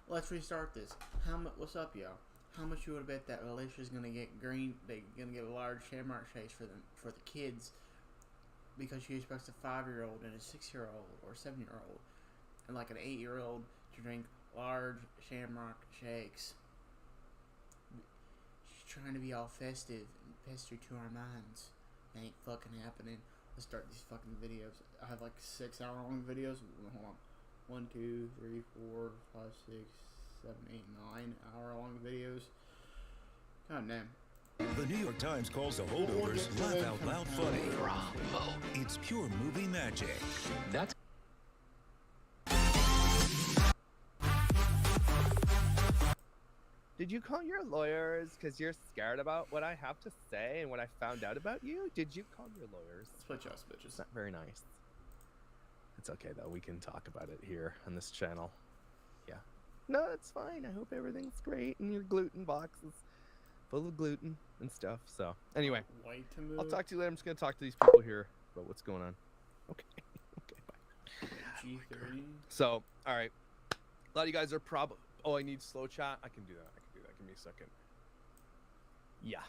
let's restart this. What's up, y'all? How much you would bet that Alicia's gonna get They're gonna get a large shamrock shakes for the kids because she expects a 5-year-old and a 6-year-old or 7-year-old and like an 8-year-old to drink large shamrock shakes. She's trying to be all festive and pester to our minds. It ain't fucking happening. Let's start these fucking videos. I have like 6-hour-long videos. Hold on. 1, 2, 3, 4, 5, 6, 7, 8, 9-hour-long videos. God damn. The New York Times calls the holdovers laugh out loud funny. Bravo. It's pure movie magic. That's Did you call your lawyers because you're scared about what I have to say and what I found out about you? Did you call your lawyers? Split us, bitches. It's not very nice. It's okay, though. We can talk about it here on this channel. Yeah. No, it's fine. I hope everything's great and your gluten box is full of gluten and stuff. So, anyway, I'll talk to you later. I'm just going to talk to these people here about what's going on. Okay. Okay, bye. G30. So, all right. A lot of you guys are probably... Oh, I need slow chat? I can do that. Give me a second. Yeah.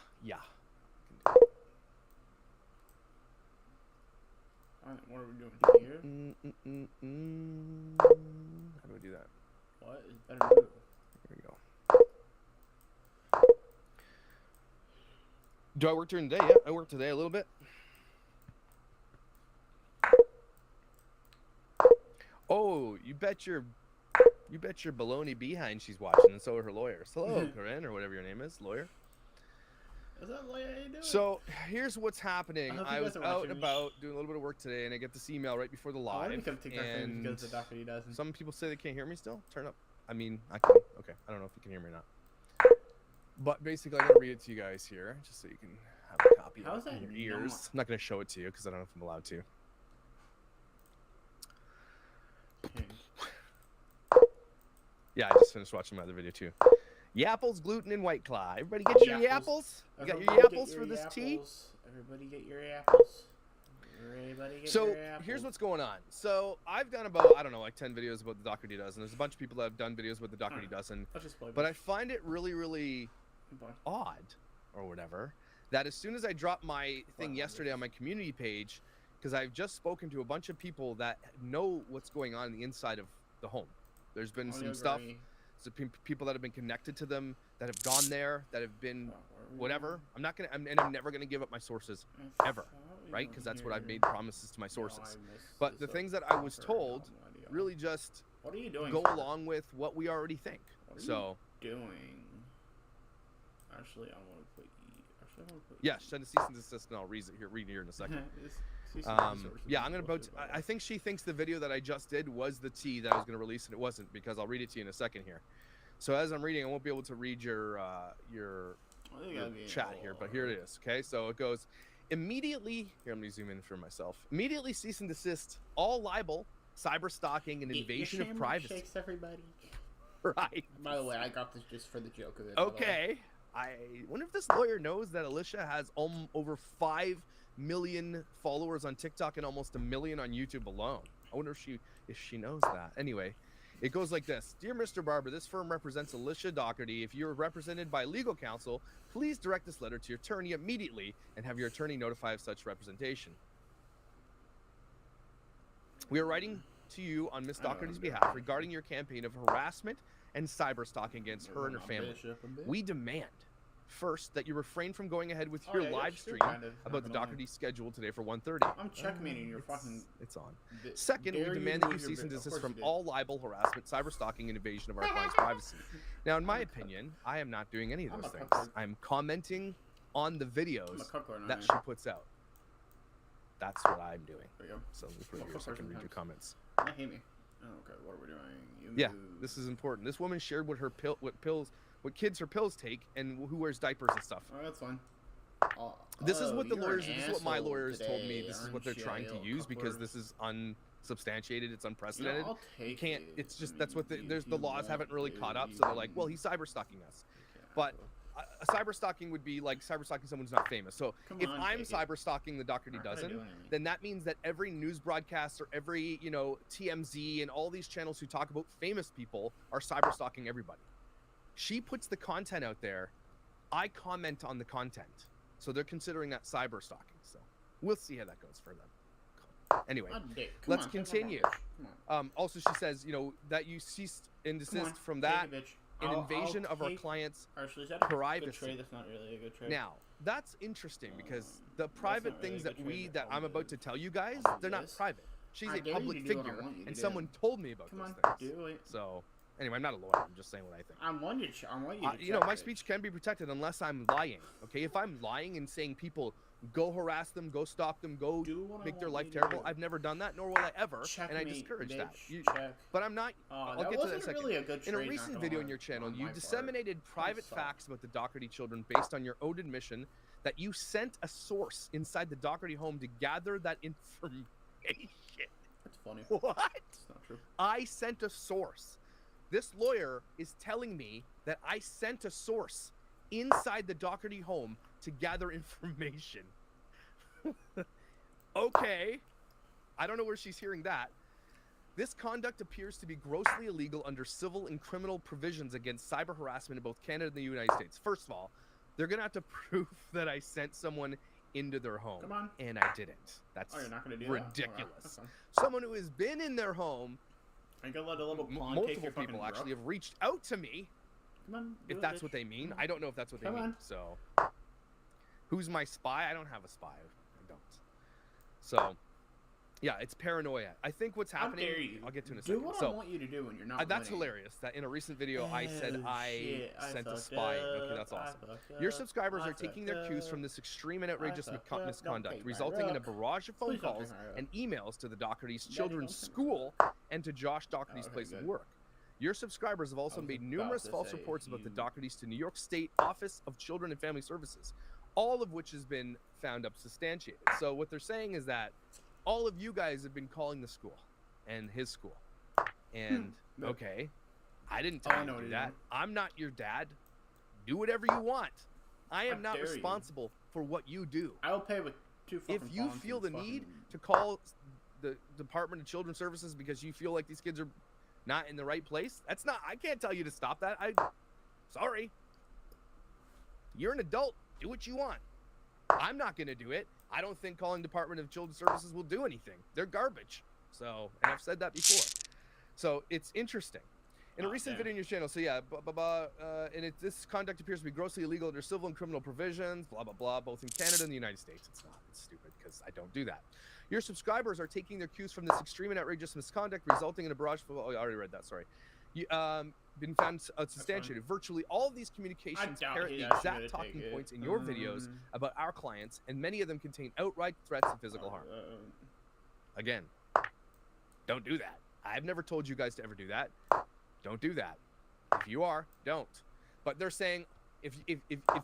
Alright, what are we doing here? How do I do that? What is better move? There we go. Do I work during the day? Yeah, I work today a little bit. Oh, you bet your baloney behind she's watching, and so are her lawyers. Hello, Corinne, or whatever your name is, lawyer. Is that lawyer? How you doing? So here's what's happening. I was out and about doing a little bit of work today, and I get this email right before the live. And because the Dougherty Dozen. some people say they can't hear me still. Turn up. I mean, I can. Okay, I don't know if you can hear me or not. But basically, I'm gonna read it to you guys here, just so you can have a copy of it in your ears. I'm not gonna show it to you because I don't know if I'm allowed to. Yeah, I just finished watching my other video too. Yapples, gluten, and White Claw. Everybody get your yapples? You got your yapples for this tea? Everybody get your apples. So here's what's going on. So I've done about, I don't know, like 10 videos about the Dougherty Dozen. There's a bunch of people that have done videos with the Dougherty Dozen. But I find it really, really odd, or whatever, that as soon as I dropped my thing yesterday on my community page, because I've just spoken to a bunch of people that know what's going on the inside of the home. There's been some stuff, so people that have been connected to them, that have gone there, that have been whatever. I'm never gonna give up my sources ever, right? Because that's what I've made promises to my sources. But the things that I was told really just go along with what we already think. So doing. Actually, I want to put yeah, send a cease and desist, and I'll read it here in a second. Yeah, I'm gonna I think she thinks the video that I just did was the tea that I was gonna release, and it wasn't, because I'll read it to you in a second here. So as I'm reading, I won't be able to read your chat here, but here it is. Okay, so it goes immediately. Here, let me zoom in for myself. Immediately cease and desist all libel, cyber stalking, and invasion of privacy. Shakes, everybody. Right. By the way, I got this just for the joke of it. Okay. I wonder if this lawyer knows that Alicia has over 5 million followers on TikTok and almost 1 million on YouTube alone. I wonder if she knows that. Anyway, it goes like this. Dear Mr. Barber, this firm represents Alicia Dougherty. If you're represented by legal counsel, please direct this letter to your attorney immediately and have your attorney notify of such representation. We are writing to you on Miss Dougherty's behalf regarding your campaign of harassment and cyber stalking against her and her family. We demand, first, that you refrain from going ahead with your live stream about the Dougherty schedule today for 1:30. I'm checkmating your fucking... It's on. Second, we demand that you cease and desist from all libel, harassment, cyber stalking, and invasion of our client's privacy. Now, in my opinion, I am not doing any of those things. I'm commenting on the videos that she puts out. That's what I'm doing. There you go. So let me put it here so I can read your comments. I hate me. Oh, okay, what are we doing? Yeah, this is important. This woman shared what kids her pills take, and who wears diapers and stuff. Oh, that's fine. This is what the lawyers. This is what my lawyers told me. This is what they're trying to use because this is unsubstantiated. It's unprecedented. You can't. It's just that's what the laws haven't really caught up. So they're like, well, he's cyber stalking us. But cyber stalking would be like cyber stalking someone who's not famous. So if I'm cyber stalking the Dougherty Dozen, then that means that every news broadcast or every, you know, TMZ and all these channels who talk about famous people are cyber stalking everybody. She puts the content out there. I comment on the content. So they're considering that cyber stalking. So we'll see how that goes for them. Anyway, let's continue. Also, she says, you know, that you ceased and desist from that. An invasion of our clients' privacy. That's not really a good trade. Now, that's interesting because the private things that I'm about to tell you guys, they're not private. She's a public figure, and someone told me about those things. So, anyway, I'm not a lawyer. I'm just saying what I think. I want you to you know, my speech can be protected unless I'm lying. Okay, if I'm lying and saying people go harass them, go stalk them, go make their life terrible, I've never done that, nor will I ever, and I discourage that. But I'm not. I'll get to that in a second. Really in a recent video on your channel, you disseminated private facts about the Dougherty children based on your own admission that you sent a source inside the Dougherty home to gather that information. That's funny. What? That's not true. I sent a source. This lawyer is telling me that I sent a source inside the Dougherty home to gather information. Okay. I don't know where she's hearing that. This conduct appears to be grossly illegal under civil and criminal provisions against cyber harassment in both Canada and the United States. First of all, they're going to have to prove that I sent someone into their home. Come on. And I didn't. That's you're not gonna do ridiculous. That? Okay. Someone who has been in their home, multiple people actually have reached out to me. Come on, if that's what they mean. I don't know if that's what they mean. So, who's my spy? I don't have a spy. I don't. So, yeah, it's paranoia. I think what's happening. How dare you? I'll get to it in a second. Do what I want you to do when you're not. That's hilarious. That in a recent video I said I sent a spy. Okay, that's awesome. Your subscribers are taking their cues from this extreme and outrageous misconduct, resulting in a barrage of phone calls and emails to the Dougherty's children's school and to Josh Dougherty's place of work. Your subscribers have also made numerous false reports about the Doughertys to New York State Office of Children and Family Services, all of which has been found up substantiated. So what they're saying is that all of you guys have been calling the school and his school. And, okay, I didn't tell you to do that. I'm not your dad. Do whatever you want. I am not responsible for what you do. I will pay with 2 fucking If you feel the need to call the Department of Children's Services because you feel like these kids are not in the right place, that's not, I can't tell you to stop that. Sorry. You're an adult. Do what you want. I'm not going to do it. I don't think calling Department of Children's Services will do anything. They're garbage. So, and I've said that before. So, it's interesting. In a recent video on your channel, so yeah, and this conduct appears to be grossly illegal under civil and criminal provisions, blah, blah, blah, both in Canada and the United States. It's not. It's stupid because I don't do that. Your subscribers are taking their cues from this extreme and outrageous misconduct, resulting in a barrage of... Oh, I already read that, sorry. You, been found substantiated. Virtually all of these communications parrot the exact talking points in your videos about our clients, and many of them contain outright threats of physical harm. Again, don't do that. I've never told you guys to ever do that. Don't do that. If you are, don't. But they're saying, if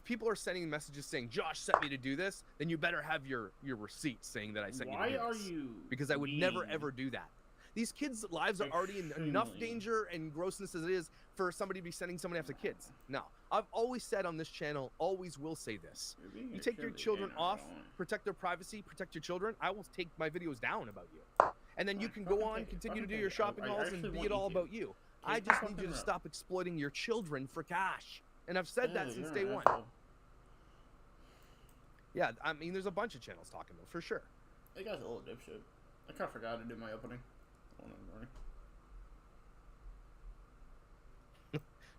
people are sending messages saying, Josh sent me to do this, then you better have your receipts saying that I sent you to do this. Why are you Because I would never, ever do that. These kids' lives are already in enough danger and grossness as it is for somebody to be sending someone after kids. No, I've always said on this channel, always will say this. You take your children off, protect their privacy, protect your children, I will take my videos down about you. And then you can go on, continue to do your shopping hauls and be it all about you. I just need you to stop exploiting your children for cash. And I've said that since day one. Yeah, I mean, there's a bunch of channels talking though, for sure. That guy's a little dipshit. I kind of forgot to do my opening.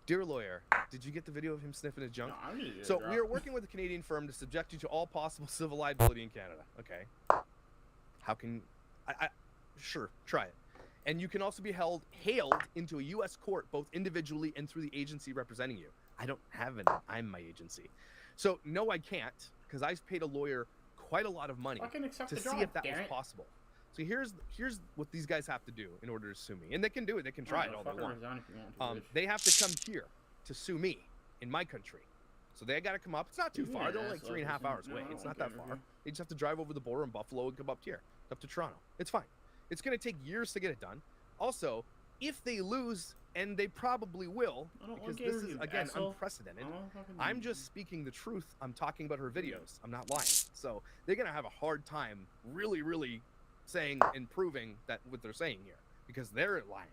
Dear lawyer, did you get the video of him sniffing his junk? No, so we are working with a Canadian firm to subject you to all possible civil liability in Canada. Okay. How can sure, try it. And you can also be hailed into a U.S. court, both individually and through the agency representing you. I don't have any. I'm my agency. So no, I can't, because I paid a lawyer quite a lot of money to see if that was possible. So here's what these guys have to do in order to sue me, and they can do it. They can try it all they want. They have to come here to sue me in my country. So they got to come up. It's not too far. They're like 3.5 hours away. It's not that far. They just have to drive over the border in Buffalo and come up here, up to Toronto. It's fine. It's going to take years to get it done. Also, if they lose, and they probably will, because this is, again, unprecedented. I'm just speaking the truth. I'm talking about her videos. I'm not lying. So they're going to have a hard time really, really saying and proving that what they're saying here, because they're lying.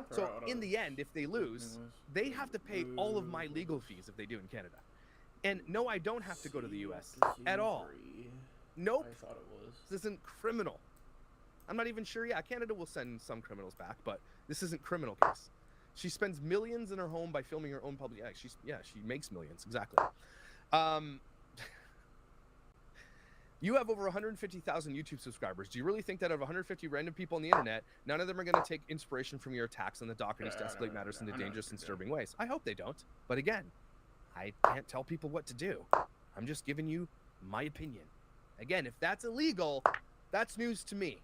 So in the end, if they lose, they have to pay all of my legal fees if they do in Canada. And no, I don't have to go to the U.S. at all. Nope. I thought it was. This isn't criminal. I'm not even sure. Yeah, Canada will send some criminals back, but this isn't criminal case. She spends millions in her home by filming her own public. Yeah, she makes millions, exactly. You have over 150,000 YouTube subscribers. Do you really think that out of 150 random people on the internet, none of them are going to take inspiration from your attacks on the Doughertys to escalate matters into dangerous and disturbing ways? I hope they don't. But again, I can't tell people what to do. I'm just giving you my opinion. Again, if that's illegal, that's news to me.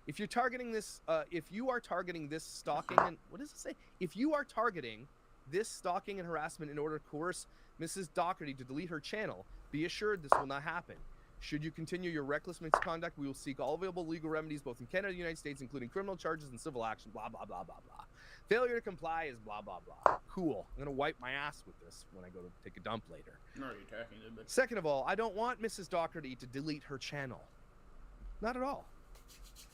If you're targeting this, if you are targeting this stalking and what does it say? If you are targeting this stalking and harassment in order to coerce Mrs. Dougherty to delete her channel, be assured this will not happen. Should you continue your reckless misconduct, we will seek all available legal remedies both in Canada and the United States, including criminal charges and civil action, blah, blah, blah, blah, blah. Failure to comply is blah, blah, blah. Cool. I'm going to wipe my ass with this when I go to take a dump later. No, you're attacking it, but... Second of all, I don't want Mrs. Dougherty to delete her channel. Not at all.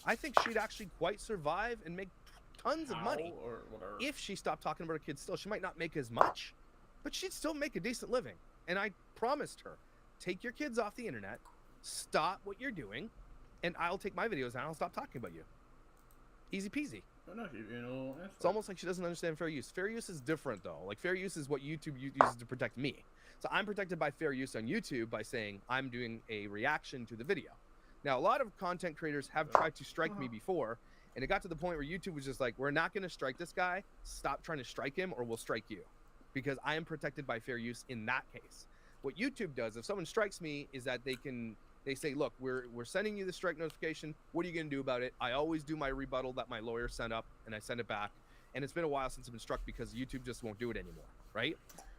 I think she'd actually quite survive and make tons of money if she stopped talking about her kids still. She might not make as much, but she'd still make a decent living. And I promised her, take your kids off the internet, stop what you're doing, and I'll take my videos and I'll stop talking about you. Easy peasy. It's almost like she doesn't understand fair use. Fair use is different, though. Like, fair use is what YouTube uses to protect me. So I'm protected by fair use on YouTube by saying I'm doing a reaction to the video. Now, a lot of content creators have tried to strike me before, and it got to the point where YouTube was just like, we're not going to strike this guy. Stop trying to strike him or we'll strike you, because I am protected by fair use in that case. What YouTube does, if someone strikes me, is that they say, look, we're sending you the strike notification. What are you going to do about it? I always do my rebuttal that my lawyer sent up, and I send it back. And it's been a while since I've been struck because YouTube just won't do it anymore, right?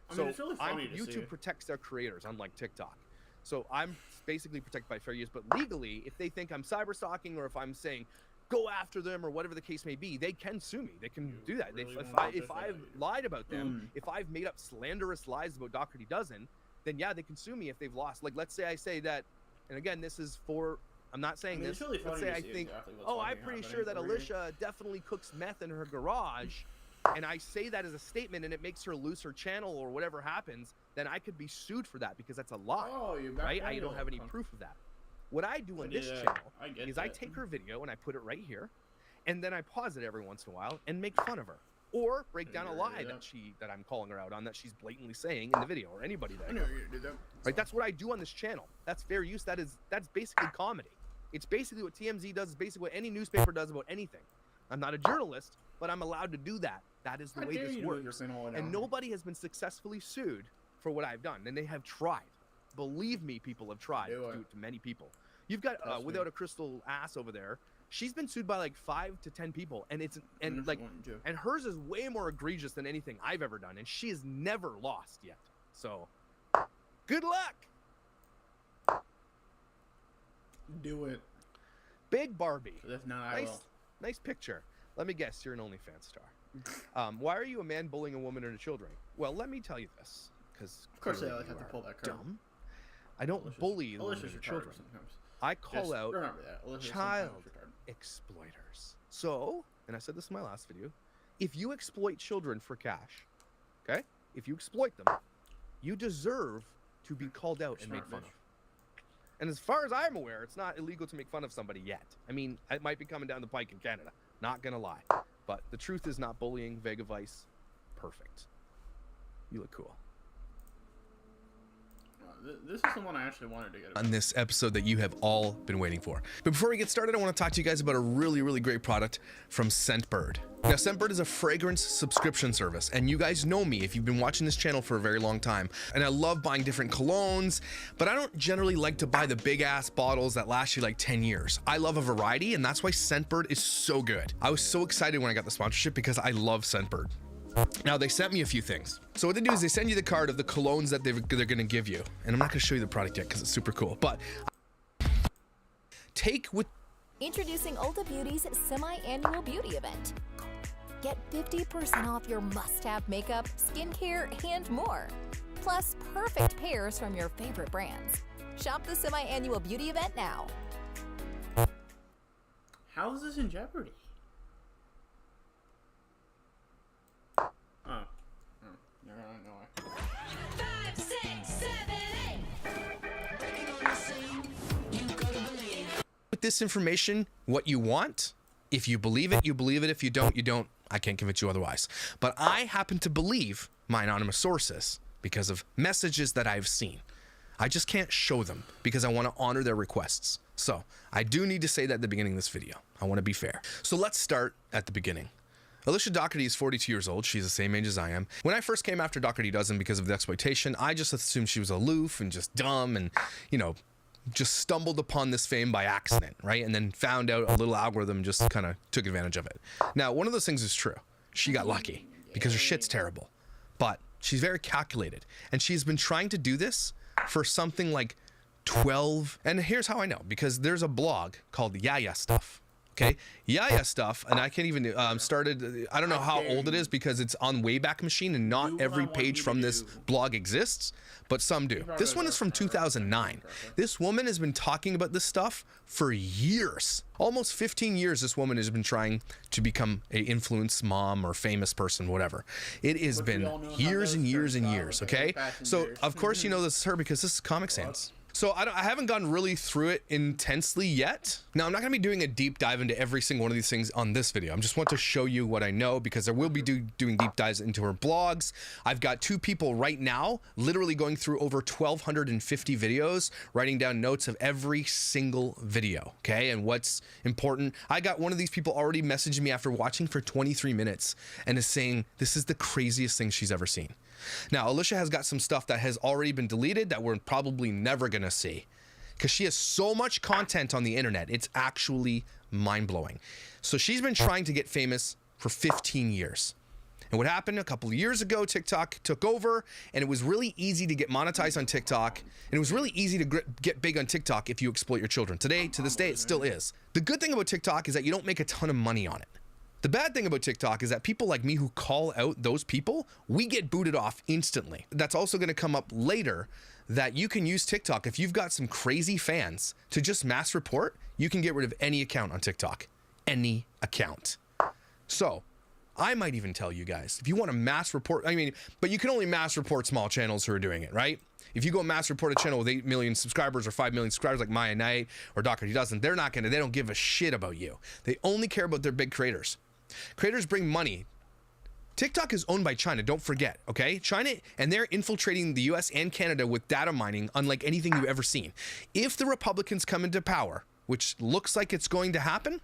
I mean, it's really funny to see. YouTube protects their creators, unlike TikTok. So I'm basically protected by fair use, but legally, if they think I'm cyber stalking or if I'm saying go after them or whatever the case may be, they can sue me. They can do that. Really if I've lied about them, if I've made up slanderous lies about Dougherty Dozen, then yeah, they can sue me if they've lost. Like, let's say I say that, and again, this is for, I'm not saying this. Really, let's say I think, oh, I'm pretty sure that Alicia definitely cooks meth in her garage, and I say that as a statement and it makes her lose her channel or whatever happens, then I could be sued for that because that's a lie, right? I don't have any proof of that. What I do on this channel is I take her video and I put it right here, and then I pause it every once in a while and make fun of her. Or break down a lie that I'm calling her out on, that she's blatantly saying in the video, or anybody that. Right, that's what I do on this channel. That's fair use. That's basically comedy. It's basically what TMZ does. It's basically what any newspaper does about anything. I'm not a journalist, but I'm allowed to do that. That is the way this works. And nobody has been successfully sued for what I've done, and they have tried. Believe me, people have tried to do it to many people. You've got Without a Crystal Ass over there. She's been sued by like 5 to 10 people, and and hers is way more egregious than anything I've ever done, and she has never lost yet. So, good luck. Do it. Big Barbie. So that's not nice picture. Let me guess, you're an OnlyFans star. Why are you a man bullying a woman and her children? Well, let me tell you this, because of course I have to pull that card. Dumb. I don't bully the women and her children. Sometimes. I call out Alicia's child exploiters. So, and I said this in my last video, if you exploit children for cash, okay? If you exploit them, you deserve to be called out and made fun of. And as far as I'm aware, it's not illegal to make fun of somebody yet. I mean, it might be coming down the pike in Canada. Not gonna lie. But the truth is not bullying, Vega Vice. Perfect. You look cool. This is the one I actually wanted to get on this episode that you have all been waiting for. But before we get started, I want to talk to you guys about a really, really great product from Scentbird. Now, Scentbird is a fragrance subscription service, and you guys know me if you've been watching this channel for a very long time. And I love buying different colognes, but I don't generally like to buy the big ass bottles that last you like 10 years. I love a variety, and that's why Scentbird is so good. I was so excited when I got the sponsorship because I love Scentbird. Now, they sent me a few things. So what they do is they send you the card of the colognes that they're going to give you. And I'm not going to show you the product yet because it's super cool. But take with... Introducing Ulta Beauty's semi-annual beauty event. get 50% off your must-have makeup, skincare, and more. Plus, perfect pairs from your favorite brands. Shop the semi-annual beauty event now. How is this in jeopardy? Oh. You're gonna know it. 5, 6, 7, 8. With this information, what you want, if you believe it, you believe it. If you don't, you don't. I can't convince you otherwise. But I happen to believe my anonymous sources because of messages that I've seen. I just can't show them because I want to honor their requests. So I do need to say that at the beginning of this video. I want to be fair. So let's start at the beginning. Alicia Dougherty is 42 years old. She's the same age as I am. When I first came after Dougherty Dozen because of the exploitation, I just assumed she was aloof and just dumb and, you know, just stumbled upon this fame by accident, right? And then found out a little algorithm just kind of took advantage of it. Now, one of those things is true. She got lucky because her shit's terrible. But she's very calculated. And she's been trying to do this for something like 12. And here's how I know. Because there's a blog called Yeah Stuff. Okay, Yeah Stuff, and I can't even started. I don't know how old it is because it's on Wayback Machine, and not every page from this blog exists, but some do. This one is from 2009. This woman has been talking about this stuff for years, almost 15 years. This woman has been trying to become a influence mom or famous person, whatever. It has been years and years and years. Okay, so of course you know this is her because this is Comic Sans. So I haven't gone really through it intensely yet. Now, I'm not going to be doing a deep dive into every single one of these things on this video. I just want to show you what I know because I will be doing deep dives into her blogs. I've got 2 people right now literally going through over 1,250 videos, writing down notes of every single video, okay, and what's important. I got one of these people already messaging me after watching for 23 minutes and is saying this is the craziest thing she's ever seen. Now, Alicia has got some stuff that has already been deleted that we're probably never going to see because she has so much content on the internet. It's actually mind-blowing. So she's been trying to get famous for 15 years. And what happened a couple of years ago, TikTok took over, and it was really easy to get monetized on TikTok. And it was really easy to get big on TikTok if you exploit your children. Today, to this day, it still is. The good thing about TikTok is that you don't make a ton of money on it. The bad thing about TikTok is that people like me who call out those people, we get booted off instantly. That's also going to come up later that you can use TikTok. If you've got some crazy fans to just mass report, you can get rid of any account on TikTok. Any account. So I might even tell you guys, if you want to mass report, but you can only mass report small channels who are doing it, right? If you go mass report a channel with 8 million subscribers or 5 million subscribers like Maya Knight or Dougherty Dozen, they don't give a shit about you. They only care about their big creators. Creators bring money. TikTok is owned by China, don't forget, okay? China, and they're infiltrating the US and Canada with data mining unlike anything you've ever seen. If the Republicans come into power, which looks like it's going to happen,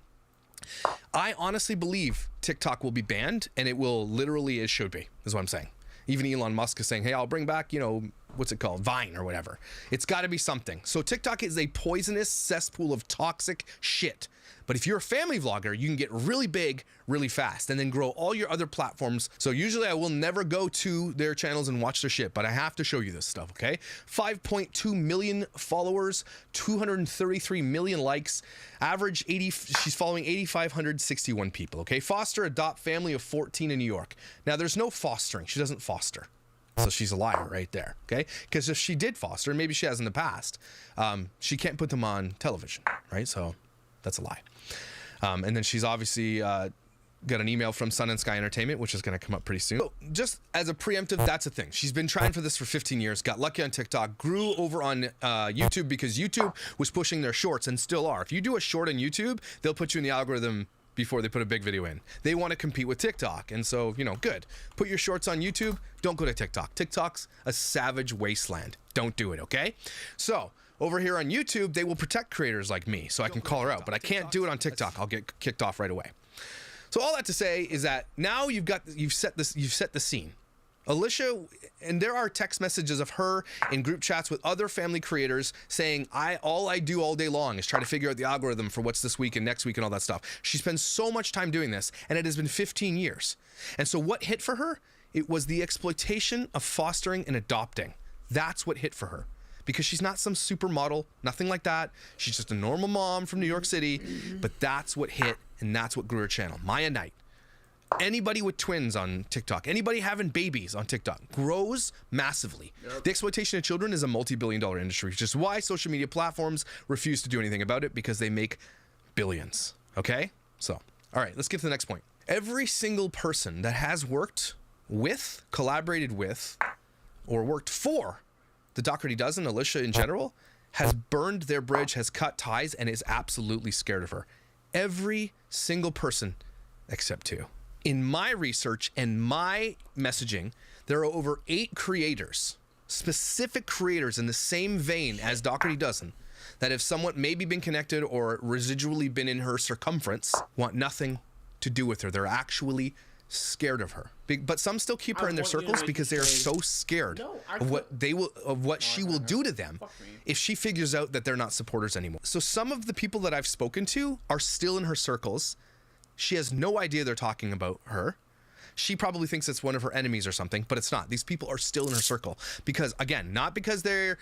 I honestly believe TikTok will be banned, and it will literally, it should be, is what I'm saying. Even Elon Musk is saying, hey, I'll bring back, you know, what's it called? Vine or whatever. It's got to be something. So TikTok is a poisonous cesspool of toxic shit. But if you're a family vlogger, you can get really big really fast and then grow all your other platforms. So usually I will never go to their channels and watch their shit, but I have to show you this stuff, okay? 5.2 million followers, 233 million likes, average 80, she's following 8,561 people, okay? Foster, adopt, family of 14 in New York. Now there's no fostering, she doesn't foster. So she's a liar right there, okay? Because if she did foster, and maybe she has in the past, she can't put them on television, right? So that's a lie. And then she's obviously got an email from Sun and Sky Entertainment, which is going to come up pretty soon. So just as a preemptive, that's a thing. She's been trying for this for 15 years, got lucky on TikTok, grew over on YouTube because YouTube was pushing their shorts and still are. If you do a short on YouTube, they'll put you in the algorithm before they put a big video in. They want to compete with TikTok. And so, you know, good. Put your shorts on YouTube. Don't go to TikTok. TikTok's a savage wasteland. Don't do it, okay? So over here on YouTube, they will protect creators like me, so I can call her out, but I can't do it on TikTok. I'll get kicked off right away. So all that to say is that now you've set the scene. Alicia, and there are text messages of her in group chats with other family creators saying, all I do all day long is try to figure out the algorithm for what's this week and next week and all that stuff. She spends so much time doing this, and it has been 15 years. And so what hit for her? It was the exploitation of fostering and adopting. That's what hit for her. Because she's not some supermodel, nothing like that. She's just a normal mom from New York City, but that's what hit, and that's what grew her channel. Maya Knight. Anybody with twins on TikTok, anybody having babies on TikTok grows massively. The exploitation of children is a multi-billion-dollar industry, which is why social media platforms refuse to do anything about it, because they make billions. Okay? So, all right, let's get to the next point. Every single person that has worked with, collaborated with, or worked for the Dougherty Dozen, Alicia in general, has burned their bridge, has cut ties, and is absolutely scared of her. Every single person except 2. In my research and my messaging, there are over 8 creators, specific creators in the same vein as Dougherty Dozen, that have somewhat maybe been connected or residually been in her circumference, want nothing to do with her. They're actually scared of her. But some still keep her in their circles because they are so scared of what she will do to them if she figures out that they're not supporters anymore. So some of the people that I've spoken to are still in her circles. She has no idea they're talking about her. She probably thinks it's one of her enemies or something, but it's not. These people are still in her circle because, again, not because they're,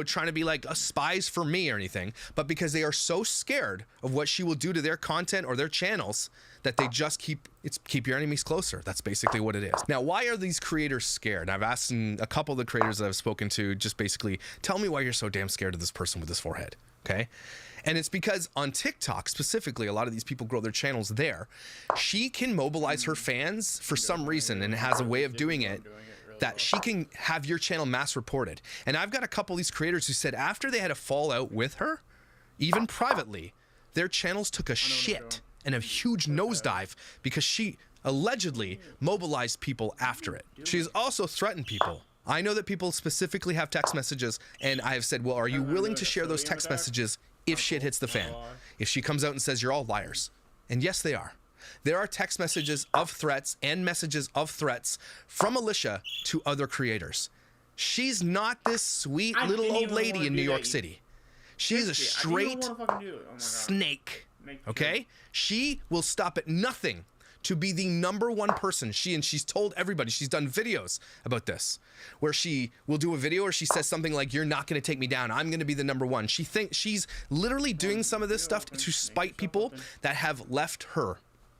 trying to be like spies for me or anything, but because they are so scared of what she will do to their content or their channels that they just keep your enemies closer. That's basically what it is. Now, why are these creators scared? I've asked a couple of the creators that I've spoken to, just basically, tell me why you're so damn scared of this person with this forehead, okay? And it's because on TikTok specifically, a lot of these people grow their channels there. She can mobilize her fans for some reason and has a way of doing it that she can have your channel mass reported. And I've got a couple of these creators who said after they had a fallout with her, even privately, their channels took a shit and a huge nosedive because she allegedly mobilized people after it. She's also threatened people. I know that people specifically have text messages, and I have said, well, are you willing to share those text messages if shit hits the fan? If she comes out and says you're all liars. And yes, they are. There are text messages of threats and messages of threats from Alicia to other creators. She's not this sweet little old lady in New York City. She's a straight snake. Okay? She will stop at nothing to be the #1 person. She's told everybody, she's done videos about this, where she will do a video where she says something like, you're not going to take me down, I'm going to be the #1. She thinks she's literally doing some of this stuff to spite people that have left her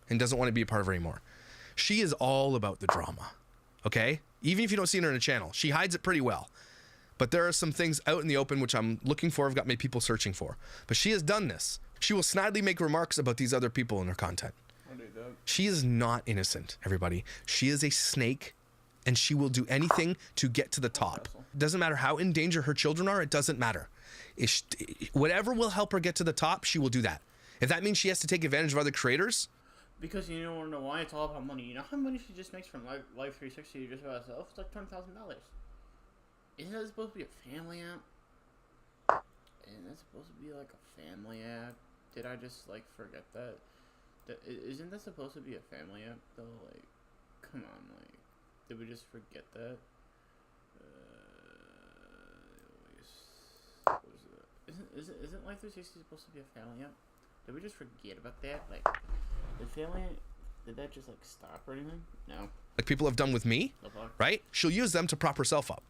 and doesn't want to be a part of her anymore. She is all about the drama, okay? Even if you don't see her in a channel, she hides it pretty well. But there are some things out in the open which I'm looking for, I've got many people searching for. But she has done this. She will snidely make remarks about these other people in her content. She is not innocent, everybody. She is a snake, and she will do anything to get to the top. Doesn't matter how in danger her children are, it doesn't matter. Whatever will help her get to the top, she will do that. If that means she has to take advantage of other creators. Because you don't know why, it's all about money. You know how much she just makes from Life 360 just about herself? It's like $20,000. Isn't that supposed to be a family app? Isn't that supposed to be like a family app? Did I just forget that? Isn't that supposed to be a family app though? Come on, did we just forget that? Isn't Life 360 supposed to be a family app? Did we just forget about that? Did that just stop or anything? No. Like people have done with me, right? She'll use them to prop herself up.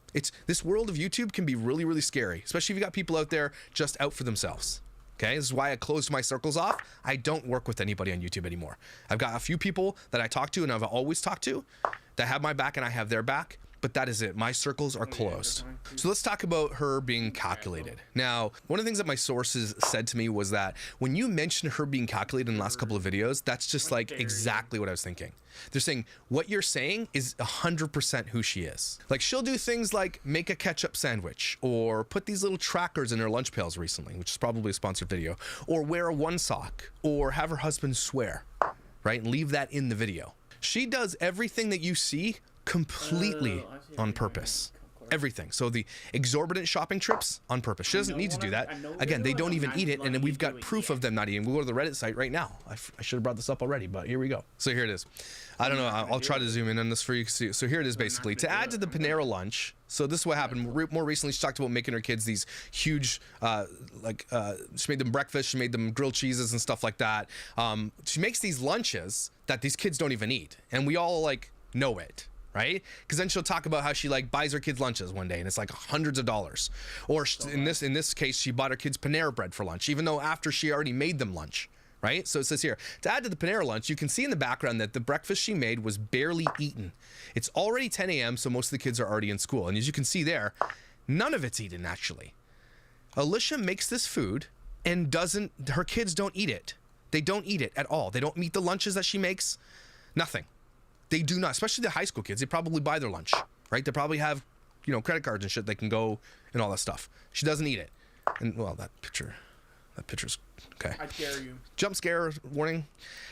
This world of YouTube can be really, really scary, especially if you got people out there just out for themselves. Okay, this is why I closed my circles off. I don't work with anybody on YouTube anymore. I've got a few people that I talk to and I've always talked to that have my back and I have their back, but that is it. My circles are closed. So let's talk about her being calculated. Now, one of the things that my sources said to me was that when you mentioned her being calculated in the last couple of videos, that's just exactly what I was thinking. They're saying what you're saying is 100% who she is. She'll do things like make a ketchup sandwich or put these little trackers in her lunch pails recently, which is probably a sponsored video, or wear a one sock or have her husband swear, right? And leave that in the video. She does everything that you see completely on purpose. Everything. So the exorbitant shopping trips on purpose. She doesn't need to do that. Again, they don't even eat it, and then we've got proof of them not eating. We'll go to the Reddit site right now. I should have brought this up already, but here we go. So here it is. I don't know. I'll try to zoom in on this for you to see. So here it is basically. To add to the Panera lunch, so this is what happened. More recently, she talked about making her kids these huge, she made them breakfast, she made them grilled cheeses and stuff like that. She makes these lunches that these kids don't even eat, and we all know it. Right? Because then she'll talk about how she buys her kids lunches one day and it's hundreds of dollars. Or in this case, she bought her kids Panera bread for lunch, even though after she already made them lunch, right? So it says here, to add to the Panera lunch, you can see in the background that the breakfast she made was barely eaten. It's already 10 a.m., so most of the kids are already in school. And as you can see there, none of it's eaten, actually. Alicia makes this food and her kids don't eat it. They don't eat it at all. They don't eat the lunches that she makes. Nothing. They do not, especially the high school kids. They probably buy their lunch, right? They probably have, credit cards and shit. They can go and all that stuff. She doesn't eat it. And, well, that picture's okay. I dare you. Jump scare warning.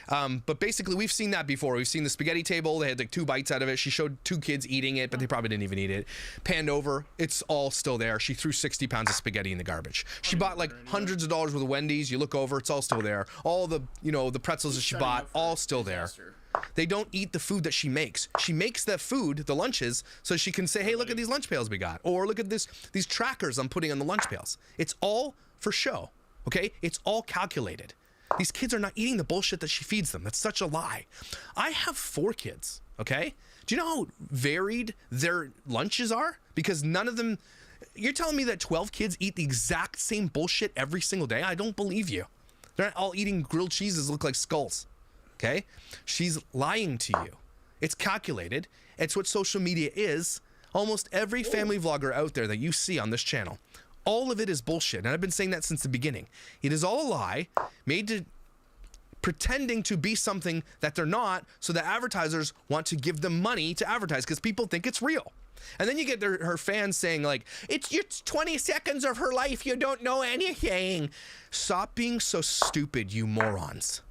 But basically, we've seen that before. We've seen the spaghetti table. They had like 2 bites out of it. She showed 2 kids eating it, but they probably didn't even eat it. Panned over. It's all still there. She threw 60 pounds of spaghetti in the garbage. She bought like hundreds of dollars worth of Wendy's. You look over, it's all still there. All the, the pretzels that she bought, all still there. They don't eat the food that she makes. She makes that food, the lunches, so she can say, hey, look at these lunch pails we got. Or look at these trackers I'm putting on the lunch pails. It's all for show, okay? It's all calculated. These kids are not eating the bullshit that she feeds them. That's such a lie. I have 4 kids, okay? Do you know how varied their lunches are? Because none of them... You're telling me that 12 kids eat the exact same bullshit every single day? I don't believe you. They're not all eating grilled cheeses that look like skulls. Okay? She's lying to you. It's calculated. It's what social media is. Almost every family vlogger out there that you see on this channel, all of it is bullshit. And I've been saying that since the beginning. It is all a lie, pretending to be something that they're not, so the advertisers want to give them money to advertise because people think it's real. And then you get her fans saying like, it's 20 seconds of her life. You don't know anything. Stop being so stupid, you morons.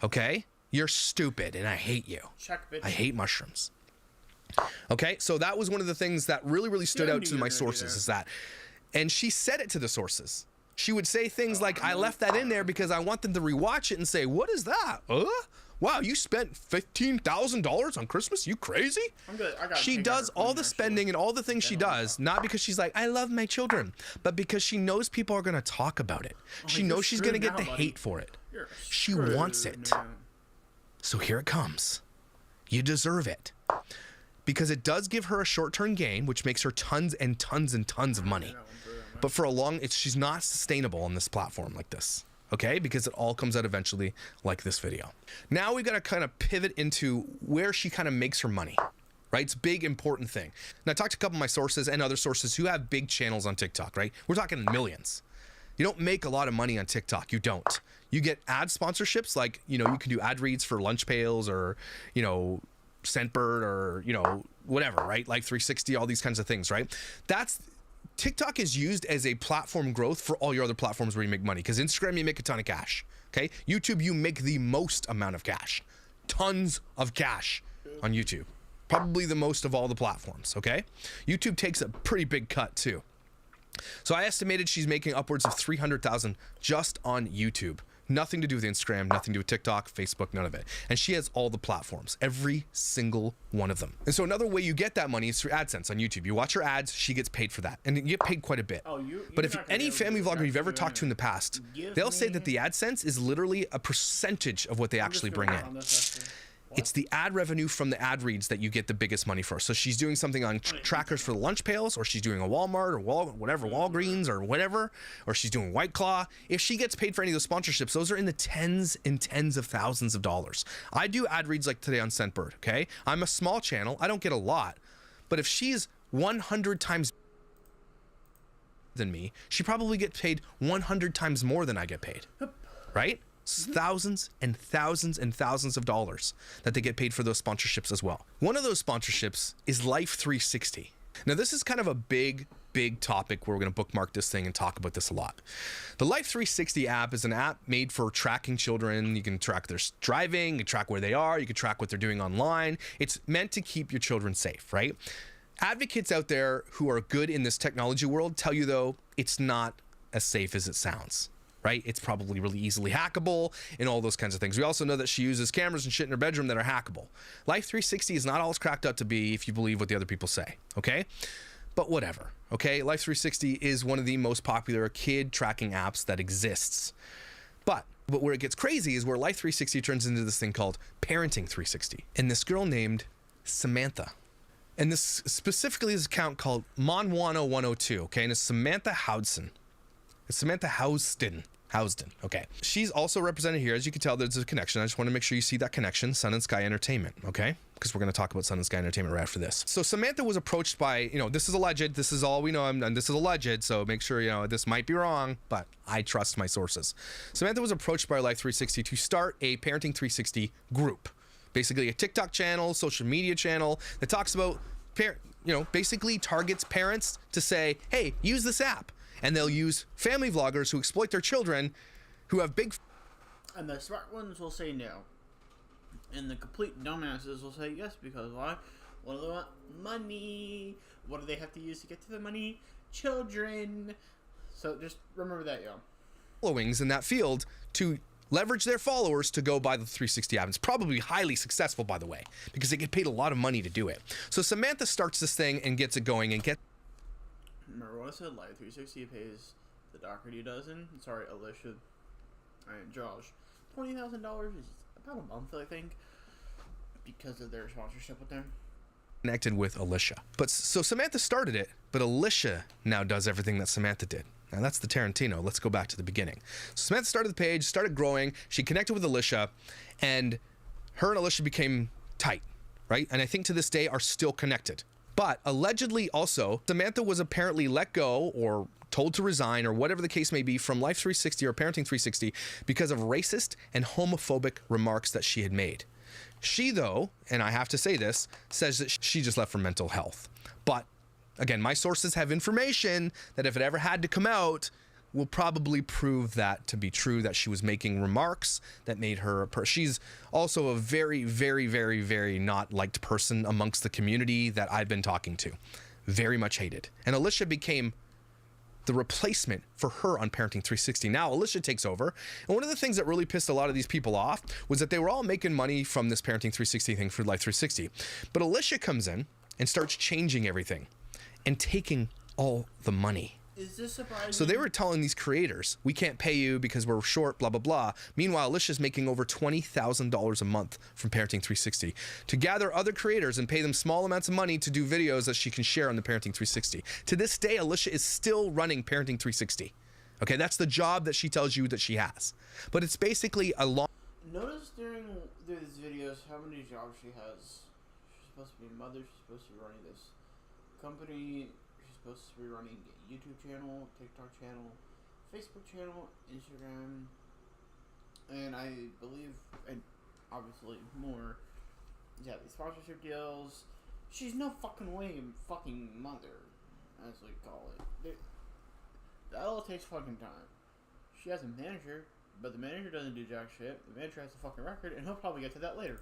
Okay? You're stupid and I hate you. I hate mushrooms. Okay? So that was one of the things that really, really stood out to my sources is that. And she said it to the sources. She would say things like, I left that in there because I want them to rewatch it and say, what is that? Wow, you spent $15,000 on Christmas? You crazy? She does all the spending and all the things she does, not because she's like, I love my children, but because she knows people are going to talk about it. She knows she's going to get the hate for it. She wants it. So here it comes. You deserve it. Because it does give her a short-term gain, which makes her tons and tons and tons of money. But for she's not sustainable on this platform like this. Okay? Because it all comes out eventually like this video. Now we got to kind of pivot into where she kind of makes her money. Right? It's a big, important thing. Now I talked to a couple of my sources and other sources who have big channels on TikTok, right? We're talking millions. You don't make a lot of money on TikTok. You don't. You get ad sponsorships like, you can do ad reads for lunch pails or, Scentbird or, whatever, right? Like 360, all these kinds of things, right? TikTok is used as a platform growth for all your other platforms where you make money. Because Instagram, you make a ton of cash, okay? YouTube, you make the most amount of cash. Tons of cash on YouTube. Probably the most of all the platforms, okay? YouTube takes a pretty big cut too. So I estimated she's making upwards of $300,000 just on YouTube. Nothing to do with Instagram, nothing to do with TikTok, Facebook, none of it. And she has all the platforms, every single one of them. And so another way you get that money is through AdSense on YouTube. You watch her ads, she gets paid for that. And you get paid quite a bit. But if any family vlogger you've ever talked to in the past, they'll say that the AdSense is literally a percentage of what they actually bring in. It's the ad revenue from the ad reads that you get the biggest money for. So she's doing something on trackers for the lunch pails, or she's doing a Walmart or Walgreens or whatever, or she's doing White Claw. If she gets paid for any of those sponsorships, those are in the tens and tens of thousands of dollars. I do ad reads like today on Scentbird, okay? I'm a small channel. I don't get a lot. But if she's 100 times than me, she probably gets paid 100 times more than I get paid, right? Thousands and thousands and thousands of dollars that they get paid for those sponsorships as well. One of those sponsorships is Life 360. Now this is kind of a big topic where we're going to bookmark this thing and talk about this a lot. The Life 360 app is an app made for tracking children. You can track their driving, you can track where they are, you can track what they're doing online. It's meant to keep your children safe, right? Advocates out there who are good in this technology world tell you though, it's not as safe as it sounds. Right? It's probably really easily hackable and all those kinds of things. We also know that she uses cameras and shit in her bedroom that are hackable. Life 360 is not all it's cracked out to be if you believe what the other people say, okay? But whatever, okay? Life 360 is one of the most popular kid tracking apps that exists. But where it gets crazy is where Life 360 turns into this thing called Parenting 360. And this girl named Samantha. And this specifically is an account called Monwano102, okay? And it's Samantha Houston. It's Samantha Houston. Housden. Okay. She's also represented here. As you can tell, there's a connection. I just want to make sure you see that connection. Sun and Sky Entertainment. Okay. Because we're going to talk about Sun and Sky Entertainment right after this. So Samantha was approached by, this is alleged. This is all we know. And this is alleged. So make sure, this might be wrong, but I trust my sources. Samantha was approached by Life 360 to start a Parenting 360 group. Basically a TikTok channel, social media channel that talks about, basically targets parents to say, hey, use this app. And they'll use family vloggers who exploit their children who have big... And the smart ones will say no. And the complete dumbasses will say yes, because why? What do they want? Money. What do they have to use to get to the money? Children. So just remember that, y'all. Followings in that field to leverage their followers to go buy the 360 app. It's probably highly successful, by the way, because they get paid a lot of money to do it. So Samantha starts this thing and gets it going and gets... Remember what I said? Live 360 pays the Dougherty Dozen. Sorry, Alicia and Josh. $20,000 is about a month, I think, because of their sponsorship with them. Connected with Alicia. But so Samantha started it, but Alicia now does everything that Samantha did. Now that's the Tarantino. Let's go back to the beginning. So Samantha started the page, started growing. She connected with Alicia, and her and Alicia became tight, right? And I think to this day are still connected. But allegedly also, Samantha was apparently let go or told to resign or whatever the case may be from Life 360 or Parenting 360 because of racist and homophobic remarks that she had made. She, though, and I have to say this, says that she just left for mental health. But again, my sources have information that if it ever had to come out, will probably prove that to be true, that she was making remarks that made her she's also a very, very, very, very not liked person amongst the community that I've been talking to. Very much hated. And Alicia became the replacement for her on Parenting 360. Now Alicia takes over, and one of the things that really pissed a lot of these people off was that they were all making money from this Parenting 360 thing for Life 360. But Alicia comes in and starts changing everything and taking all the money. Is this surprising? So they were telling these creators, we can't pay you because we're short, blah, blah, blah. Meanwhile, Alicia's making over $20,000 a month from Parenting 360 to gather other creators and pay them small amounts of money to do videos that she can share on the Parenting 360. To this day, Alicia is still running Parenting 360. Okay, that's the job that she tells you that she has. But it's basically a long... Notice during these videos how many jobs she has. She's supposed to be a mother, she's supposed to be running this company, she's supposed to be running a YouTube channel, TikTok channel, Facebook channel, Instagram, and I believe, and obviously more, yeah, these sponsorship deals. She's no fucking way fucking mother, as we call it. That all takes fucking time. She has a manager, but the manager doesn't do jack shit. The manager has a fucking record, and he'll probably get to that later.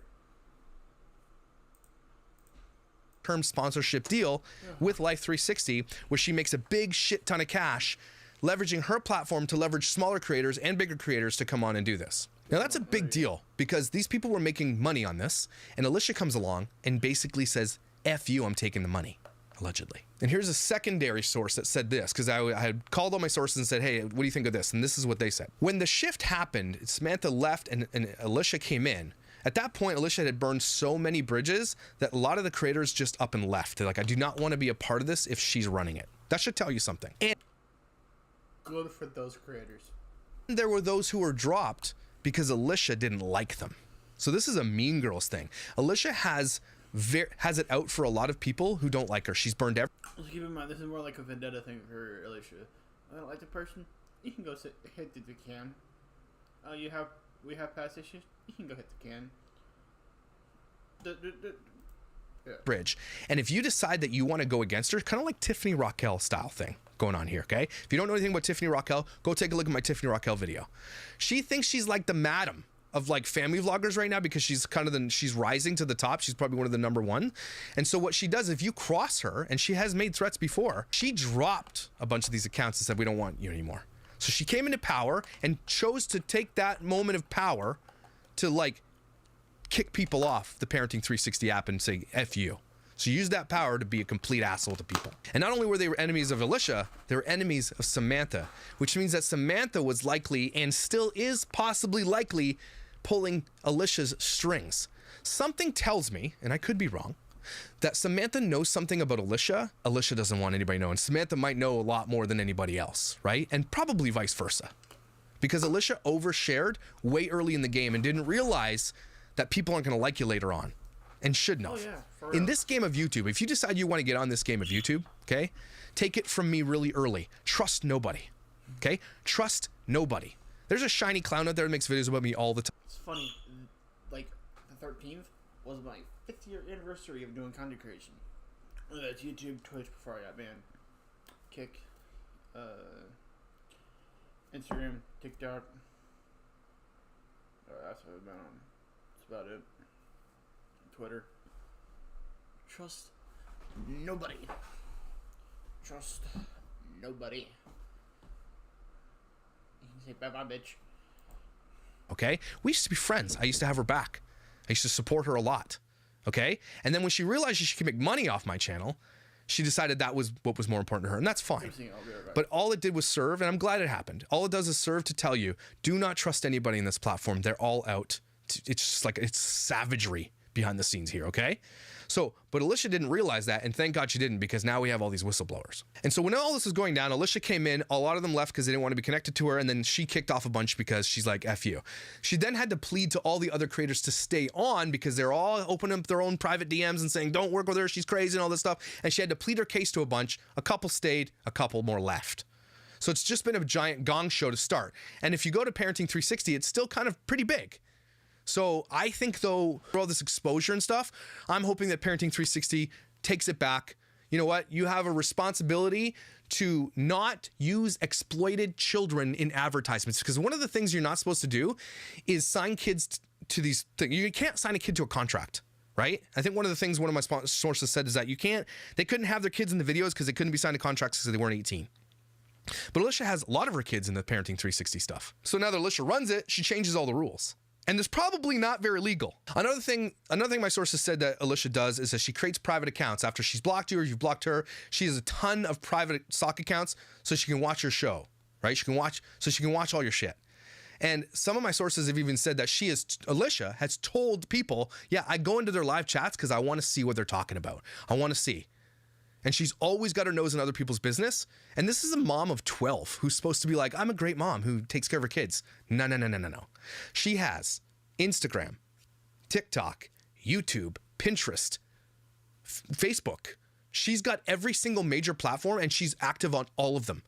Term sponsorship deal with Life 360 where she makes a big shit ton of cash leveraging her platform to leverage smaller creators and bigger creators to come on and do this. Now that's a big deal because these people were making money on this, and Alicia comes along and basically says, F you, I'm taking the money, allegedly. And here's a secondary source that said this, because I had called all my sources and said, hey, what do you think of this? And this is what they said. When the shift happened, Samantha left and Alicia came in. At that point, Alicia had burned so many bridges that a lot of the creators just up and left. They're like, I do not want to be a part of this if she's running it. That should tell you something. And good for those creators. There were those who were dropped because Alicia didn't like them. So this is a Mean Girls thing. Alicia has it out for a lot of people who don't like her. She's burned every... Just keep in mind, this is more like a vendetta thing for Alicia. I don't like the person. You can go hit the can. We have past issues. You can go hit the can. Yeah. Bridge. And if you decide that you want to go against her, kind of like Tiffany Raquel style thing going on here, okay? If you don't know anything about Tiffany Raquel, go take a look at my Tiffany Raquel video. She thinks she's like the madam of like family vloggers right now because she's kind of she's rising to the top. She's probably one of the #1. And so what she does, if you cross her, and she has made threats before, she dropped a bunch of these accounts and said, we don't want you anymore. So she came into power and chose to take that moment of power to like kick people off the Parenting 360 app and say, F you. So use that power to be a complete asshole to people. And not only were they enemies of Alicia, they were enemies of Samantha, which means that Samantha was likely and still is possibly likely pulling Alicia's strings. Something tells me, and I could be wrong, that Samantha knows something about Alicia. Alicia doesn't want anybody to know, and Samantha might know a lot more than anybody else, right? And probably vice versa. because Alicia overshared way early in the game and didn't realize that people aren't going to like you later on, and shouldn't have. Oh, yeah, for real. In this game of YouTube, if you decide you want to get on this game of YouTube, okay, take it from me really early. Trust nobody, okay? Trust nobody. There's a shiny clown out there that makes videos about me all the time. It's funny, like, the 13th was my 5th year anniversary of doing content creation. That's YouTube, Twitch before I got banned. Kick, Instagram, TikTok. That's what I've been on. That's about it. Twitter. Trust nobody. Trust nobody. You can say bye-bye, bitch. Okay? We used to be friends. I used to have her back. I used to support her a lot. Okay? And then when she realized she could make money off my channel, she decided that was what was more important to her, and that's fine. But all it did was serve, and I'm glad it happened. All it does is serve to tell you, do not trust anybody in this platform. They're all out. It's just like, it's savagery behind the scenes here, okay? So, but Alicia didn't realize that, and thank God she didn't, because now we have all these whistleblowers. And so when all this was going down, Alicia came in, a lot of them left because they didn't want to be connected to her, and then she kicked off a bunch because she's like, F you. She then had to plead to all the other creators to stay on because they're all opening up their own private DMs and saying, don't work with her, she's crazy and all this stuff. And she had to plead her case to a bunch. A couple stayed, a couple more left. So it's just been a giant gong show to start. And if you go to Parenting 360, it's still kind of pretty big. So I think, though, for all this exposure and stuff, I'm hoping that Parenting 360 takes it back. You know what? You have a responsibility to not use exploited children in advertisements, because one of the things you're not supposed to do is sign kids to these things. You can't sign a kid to a contract, right? I think one of the things one of my sources said is that they couldn't have their kids in the videos because they couldn't be signed to contracts because they weren't 18. But Alicia has a lot of her kids in the Parenting 360 stuff. So now that Alicia runs it, she changes all the rules. And it's probably not very legal. Another thing my sources said that Alicia does is that she creates private accounts. After she's blocked you or you've blocked her, she has a ton of private stock accounts so she can watch your show, right? She can watch all your shit. And some of my sources have even said that Alicia has told people, yeah, I go into their live chats because I want to see what they're talking about. I want to see. And she's always got her nose in other people's business. And this is a mom of 12 who's supposed to be like, I'm a great mom who takes care of her kids. No. She has Instagram, TikTok, YouTube, Pinterest, Facebook. She's got every single major platform and she's active on all of them.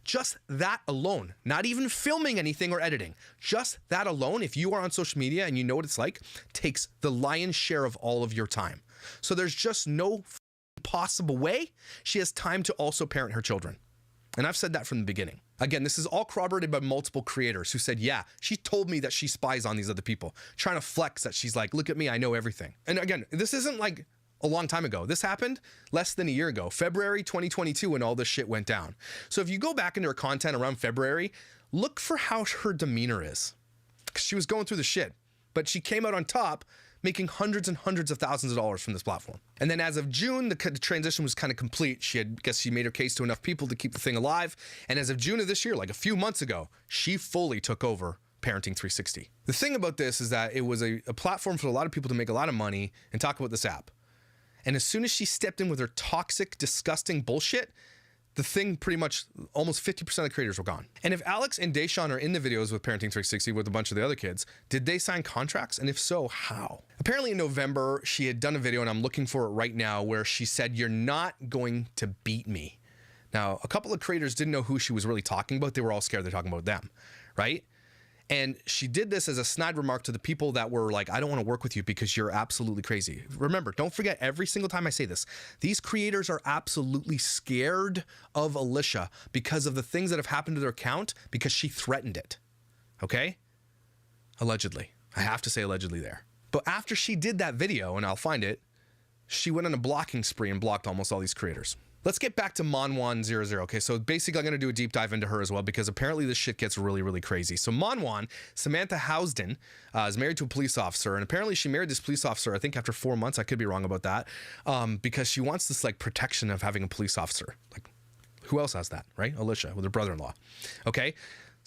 Just that alone, not even filming anything or editing, just that alone, if you are on social media and you know what it's like, takes the lion's share of all of your time. So there's just no possible way she has time to also parent her children. And I've said that from the beginning. Again, this is all corroborated by multiple creators who said, yeah, she told me that she spies on these other people, trying to flex that she's like, look at me, I know everything. And again, this isn't like a long time ago. This happened less than a year ago, February 2022, when all this shit went down. So if you go back into her content around February, look for how her demeanor is. Because she was going through the shit, but she came out on top, making hundreds and hundreds of thousands of dollars from this platform. And then as of June, the transition was kind of complete. She made her case to enough people to keep the thing alive. And as of June of this year, like a few months ago, she fully took over Parenting 360. The thing about this is that it was a platform for a lot of people to make a lot of money and talk about this app. And as soon as she stepped in with her toxic, disgusting bullshit, the thing pretty much, almost 50% of the creators were gone. And if Alex and Deshaun are in the videos with Parenting 360 with a bunch of the other kids, did they sign contracts? And if so, how? Apparently in November, she had done a video, and I'm looking for it right now, where she said, you're not going to beat me. Now, a couple of creators didn't know who she was really talking about. They were all scared they're talking about them, right? And she did this as a snide remark to the people that were like, I don't want to work with you because you're absolutely crazy. Remember, don't forget, every single time I say this, these creators are absolutely scared of Alicia because of the things that have happened to their account because she threatened it. Okay? Allegedly. I have to say allegedly there. But after she did that video, and I'll find it, she went on a blocking spree and blocked almost all these creators. Let's get back to Monwan00. Okay, so basically I'm going to do a deep dive into her as well because apparently this shit gets really, really crazy. So Monwan, Samantha Housden, is married to a police officer, and apparently she married this police officer, I think after 4 months. I could be wrong about that, because she wants this like protection of having a police officer. Like, who else has that, right? Alicia with her brother-in-law. Okay,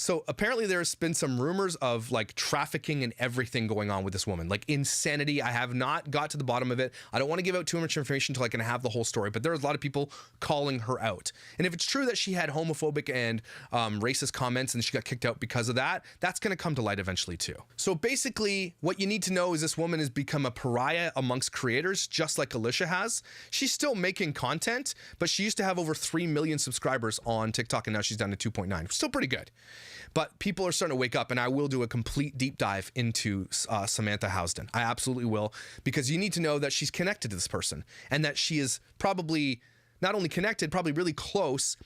So apparently there's been some rumors of like trafficking and everything going on with this woman, like insanity. I have not got to the bottom of it. I don't want to give out too much information until I can have the whole story, but there's a lot of people calling her out. And if it's true that she had homophobic and racist comments and she got kicked out because of that, that's going to come to light eventually too. So basically what you need to know is this woman has become a pariah amongst creators, just like Alicia has. She's still making content, but she used to have over 3 million subscribers on TikTok and now she's down to 2.9. Still pretty good. But people are starting to wake up, and I will do a complete deep dive into Samantha Housden. I absolutely will, because you need to know that she's connected to this person and that she is probably not only connected, probably really close,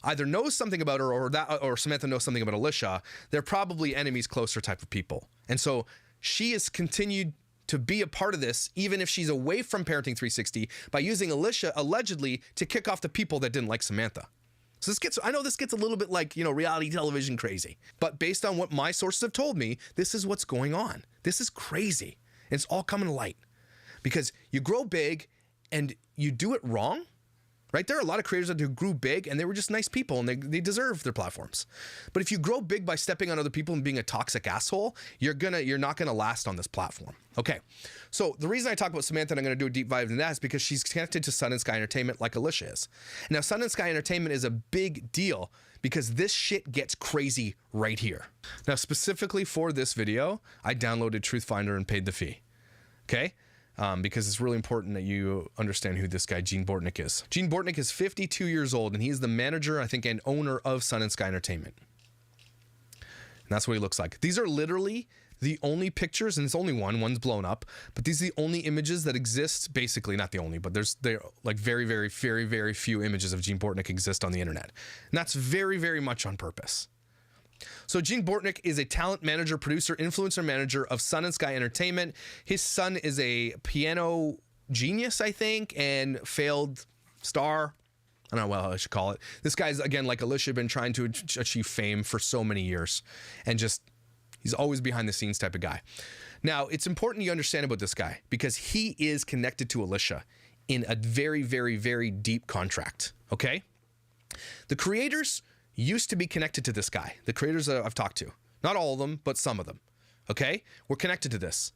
either knows something about her or Samantha knows something about Alicia. They're probably enemies closer type of people. And so she has continued to be a part of this, even if she's away from Parenting 360, by using Alicia allegedly to kick off the people that didn't like Samantha. So I know this gets a little bit like, you know, reality television crazy, but based on what my sources have told me, this is what's going on. This is crazy. And it's all coming to light because you grow big and you do it wrong, right? There are a lot of creators that who grew big and they were just nice people and they deserve their platforms. But if you grow big by stepping on other people and being a toxic asshole, you're not gonna last on this platform. Okay, so the reason I talk about Samantha and I'm gonna do a deep dive into that is because she's connected to Sun and Sky Entertainment like Alicia is. Now, Sun and Sky Entertainment is a big deal because this shit gets crazy right here. Now, specifically for this video, I downloaded Truth Finder and paid the fee, okay? Because it's really important that you understand who this guy Gene Bortnick is. Gene Bortnick is 52 years old and he's the manager, I think, and owner of Sun and Sky Entertainment. And that's what he looks like. These are literally the only pictures, and it's only one's blown up, but these are the only images that exist, basically, not the only, but they're like very, very, very, very few images of Gene Bortnick exist on the internet. And that's very, very much on purpose. So Gene Bortnick is a talent manager, producer, influencer manager of Sun and Sky Entertainment. His son is a piano genius, I think, and failed star. I don't know what I should call it. This guy's, again, like Alicia, been trying to achieve fame for so many years and just, he's always behind the scenes type of guy. Now, it's important you understand about this guy because he is connected to Alicia in a very, very, very deep contract, okay? The creators used to be connected to this guy. The creators that I've talked to, not all of them, but some of them, okay, were connected to this.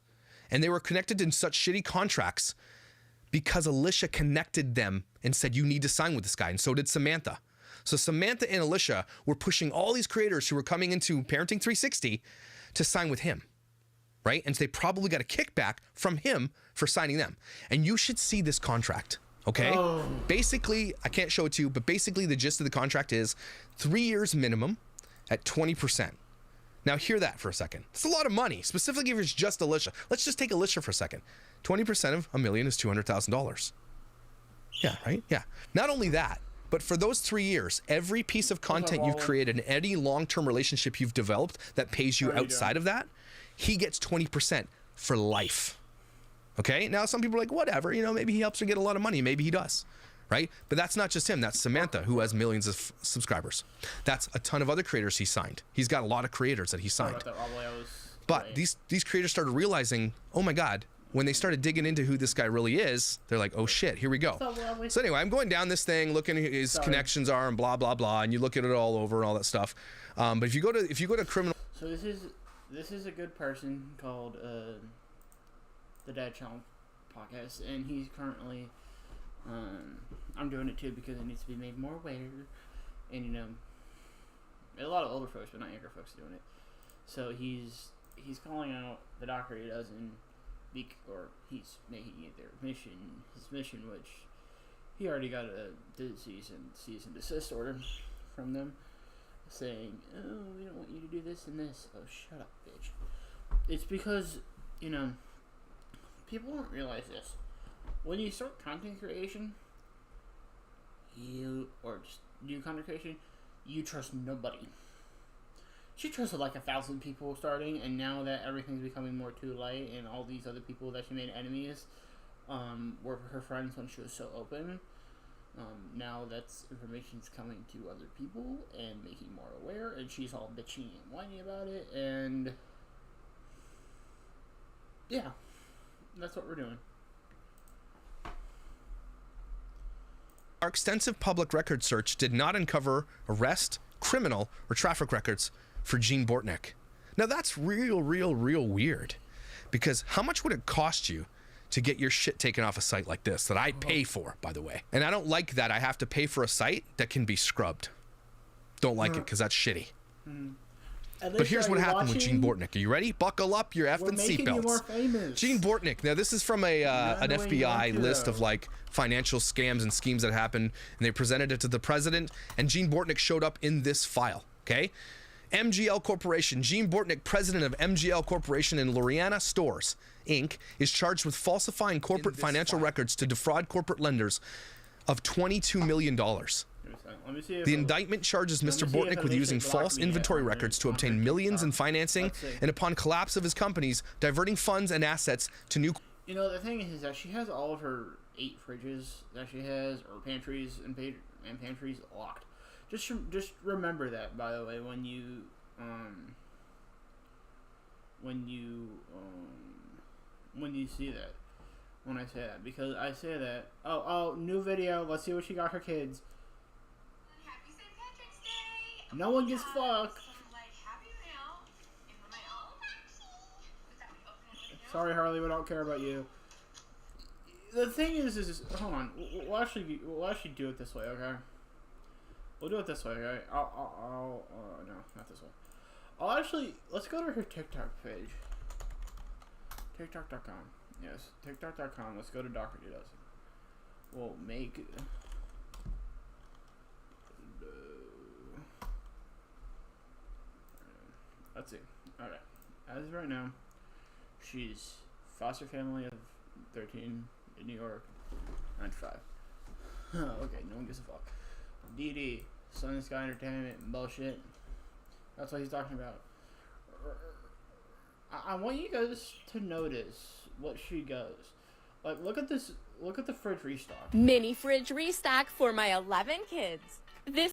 And they were connected in such shitty contracts because Alicia connected them and said, you need to sign with this guy. And so did Samantha. So Samantha and Alicia were pushing all these creators who were coming into Parenting 360 to sign with him, right? And so they probably got a kickback from him for signing them. And you should see this contract. Okay. Oh. Basically, I can't show it to you, but basically the gist of the contract is 3 years minimum at 20%. Now hear that for a second. It's a lot of money, specifically if it's just Alicia. Let's just take Alicia for a second. 20% of $1 million is $200,000. Yeah, right? Yeah. Not only that, but for those 3 years, every piece of content you've created and any long-term relationship you've developed that pays you outside of that, he gets 20% for life. Okay, now some people are like, whatever, you know, maybe he helps her get a lot of money. Maybe he does, right? But that's not just him. That's Samantha, who has millions of subscribers. That's a ton of other creators he signed. He's got a lot of creators that he signed. But these creators started realizing, oh my God, when they started digging into who this guy really is, they're like, oh shit, here we go. So anyway, I'm going down this thing, looking at his connections are and blah, blah, blah. And you look at it all over and all that stuff. But if you go to criminal. So this is a good person called, the Dad Channel podcast, and he's currently I'm doing it too because it needs to be made more aware, and you know, a lot of older folks but not younger folks doing it. So he's calling out the Dougherty Dozen, or he's making it his mission, which he already got a cease and desist order from them saying, oh, we don't want you to do this and this. Oh, shut up, bitch. It's because, you know, people don't realize this. When you start content creation, you trust nobody. She trusted like 1,000 people starting, and now that everything's becoming more too light, and all these other people that she made enemies were her friends when she was so open. Now that's information's coming to other people and making more aware, and she's all bitchy and whiny about it, and yeah. That's what we're doing. Our extensive public record search did not uncover arrest, criminal, or traffic records for Gene Bortnick. Now that's real weird, because how much would it cost you to get your shit taken off a site like this that I pay for, by the way? And I don't like that I have to pay for a site that can be scrubbed. Don't like it because that's shitty. But here's what happened with Gene Bortnick. Are you ready? Buckle up your effing seatbelts. Gene Bortnick. Now this is from an FBI list of like financial scams and schemes that happened, and they presented it to the president, and Gene Bortnick showed up in this file. Okay. MGL Corporation. Gene Bortnick, president of MGL Corporation and Loriana Stores, Inc., is charged with falsifying corporate financial records to defraud corporate lenders of $22 million. The indictment charges Mr. Bortnick with using false inventory records to obtain millions in financing, and upon collapse of his companies, diverting funds and assets to new... You know, the thing is that she has all of her 8 fridges that she has, or pantries and pantries locked. Just remember that, by the way, when you see that, when I say that, because I say that. Oh, new video. Let's see what she got her kids. Happy St. Patrick's Day. No one gets fucked. Sorry, Harley, we don't care about you. The thing is hold on. We'll actually do it this way, okay? We'll do it this way, okay? No, not this way. Let's go to her TikTok page. TikTok.com. Yes, TikTok.com. Let's go to Dougherty Dozen. We'll make... Let's see. Alright. As of right now, she's foster family of 13 in New York. 95. Okay, no one gives a fuck. DD, Sun and Sky Entertainment, bullshit. That's what he's talking about. I want you guys to notice what she goes. Like, look at this. Look at the fridge restock. Mini fridge restock for my 11 kids. This